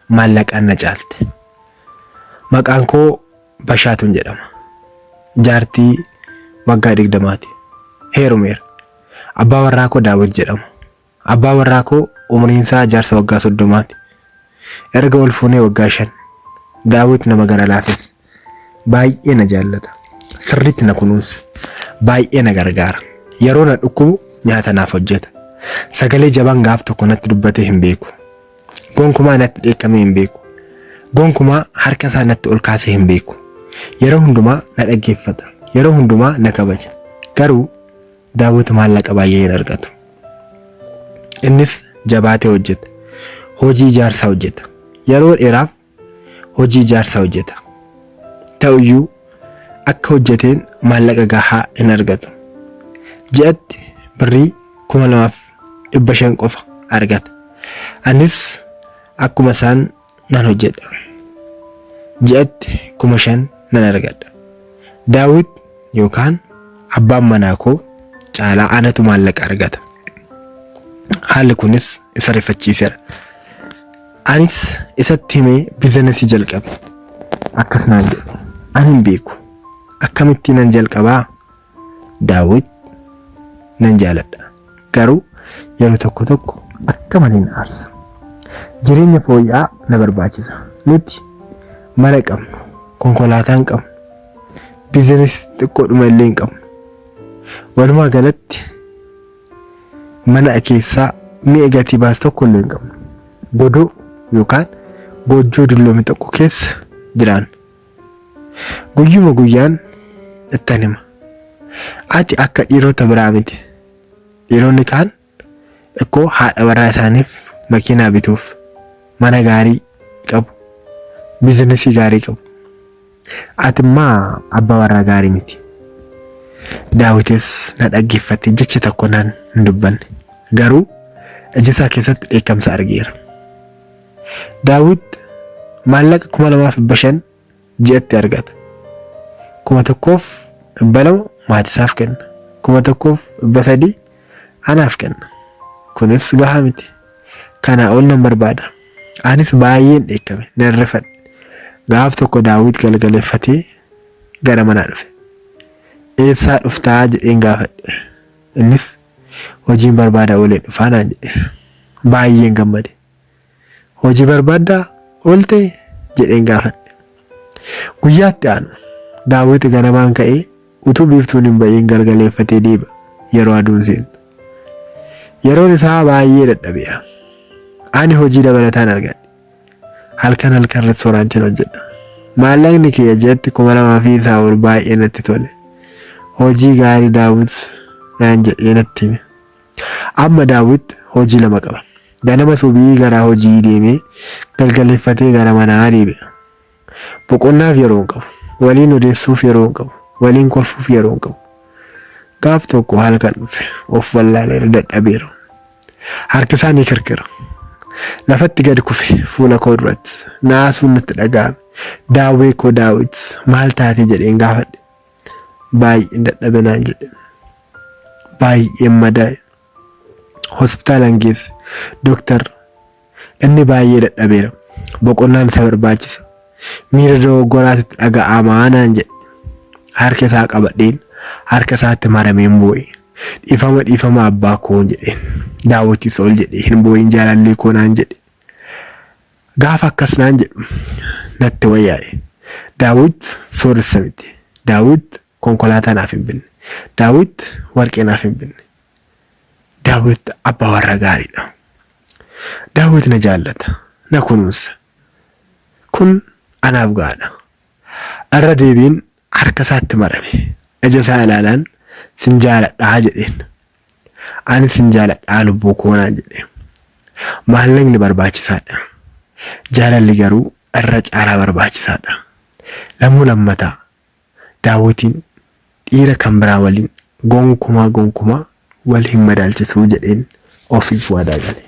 maallaqaan na caalte. Maqaan koo Bashaatuun jedhama. Jaartii waggaa 20ti. Heerumeera. Abbaa warraa koo Daawit jedhama. Abbaa warraa koo umriin isaa jaarsa waggaa 30ti. Erga wal fuunee waggaa 5. Daawit nama gara laafes. Baay'ee na jaallata. Sirriitti na kunuunsa. Baay'ee na gargaara. Yeroo na dhukkubu nyaata naaf hojjeta. Sagalee jabaan gaaf tokko natti dubbatee hin beeku. Gonkumaa natti dheekkamee hin beeku. Gonkumaa harka isaa natti ol kaasee hin beeku. Yeroo hundumaa na dhaggeeffata. Yeroo hundumaa na kabaja. Garuu Daawit maallaqa baay'ee hin argatu. Innis jabaatee hojjeta. Hojii ijaarsaa hojjeta. Yeroo dheeraaf hojii ijaarsaa hojjeta. Ta'uyyuu akka hojjeteen maallaqa gahaa hin argatu. Ji'atti birrii 2,500 qofa argata. Anis akkuma isaan nan hojjedha. Ji'atti 5,000 nan argadha. Daawit yookaan abbaan manaa koo caalaa anatu maallaqa argata. Haalli kunis isa rifachiiseera. Anis isatti himee biizinasii jalqabe. Akkas naan jedhe. Ani hin beeku. Akkamitti nan jalqabaa? Daawit nan jaaladha. Garuu yeroo tokko tokko akka malee na aarsa. Jireenya fooyya'aa na barbaachisa. Nuti mana qabnu, konkolaataa qabnu, biizinasii xiqqoodhuma illee qabnu. Walumaa galatti mana keessaa mi'a gatii baas tokko illee qabnu. Godoo yookaan goojjoo dulloome tokko keessa jiraanna. Guyyuma guyyaan ittan hima. Ati akka dhiirota biraa miti. Dhiironni kaan ikkoo haadha warraa isaaniif makiinaa bituuf mana gaarii qabu, biizinasii gaarii qabu. Ati immoo abbaa warraa gaarii miti. Daawitis na dhaggeeffate jecha tokko naan hin dubbanne. Garuu ija isaa keessatti dheekkamsa argeera. Daawit maallaqa 2,500 ji'atti argata. 1,200 maatisaaf kenna. 1,300 anaaf kenna. Kunis gahaa miti. Kana ol nan barbaada. Anis baay'een dheekkame nan rifadhe. Gaaf tokko Daawit galgaleeffatee gara manaa dhufe. Eessaa dhuftaa jedheen gaafadhe. Innis hojiin barbaada ooleen dhufaa naan jedhe. Baay'een gammade. Hojii barbaaddaa oolte jedheen gaafadhe. Guyyaatti aanu Daawit ganamaan ka'ee utuu biiftuun hin ba'iin galgaleeffatee deeba yeroo aduun seentu. Yeroon isaa baay'ee dadhabeera. Ani hojii dabalataan argadhe. Halkan reestooraantiin hojjedha. Maallaqni kee jetti 2,000 ol baay'ee natti tole. Hojii gaarii Daawit naan jedhee natti hime. Amma Daawit hojii 2 qaba. Ganama subii gara hojii deemee galgaleeffatee gara manaa deebi'a. Boqonnaaf yeroo hin qabu. Waliin odeessuuf yeroo hin qabu. Waliin kolfuuf yeroo hin qabu. Gaaf tokko halkan dhufe of wallaalee dadhabeera. Harki isaa ni kirkira. Lafatti gad kufe fuula koo duratti naasuun natti dhaga'ame. Daawwee koo Daawit maal taate jedheen gaafadhe. Baay'een dadhabe naan jedhe. Baay'een madaa'e. Hospitaalaan geesse. Dooktar inni baay'ee dadhabeera. Boqonnaan isa barbaachisa. Miira dogoggoraatti dhaga'amaa naan jedhe. Harka isaa qabadheen harka isaatti marameen boo'e. Dhiifama abbaa koo jedheen. Daawitis ol jedhe hin boo'in jaalallee koo naan jedhe. Gaafa akkas naan jedhu natti wayyaa'e. Daawit sooressa miti. Daawit konkolaataa naaf hin binne. Daawit warqee naaf hin binne. Daawit abbaa warra gaariidha. Daawit na jaallata. Na kunuunsa. Kun anaaf gaadha. Irra deebiin harka isaatti marame. Ija isaa ilaalaan sin jaaladhaa jedheen. Ani sin jaaladhaa lubbuu koo naan jedhe. Maallaqni barbaachisaadha. Jaalalli garuu irra caalaa barbaachisaadha. Lammataa Daawitiin dhiira kan biraa waliin gonkumaa wal hin madaalchisuu jedheen ofiif waadaa gale.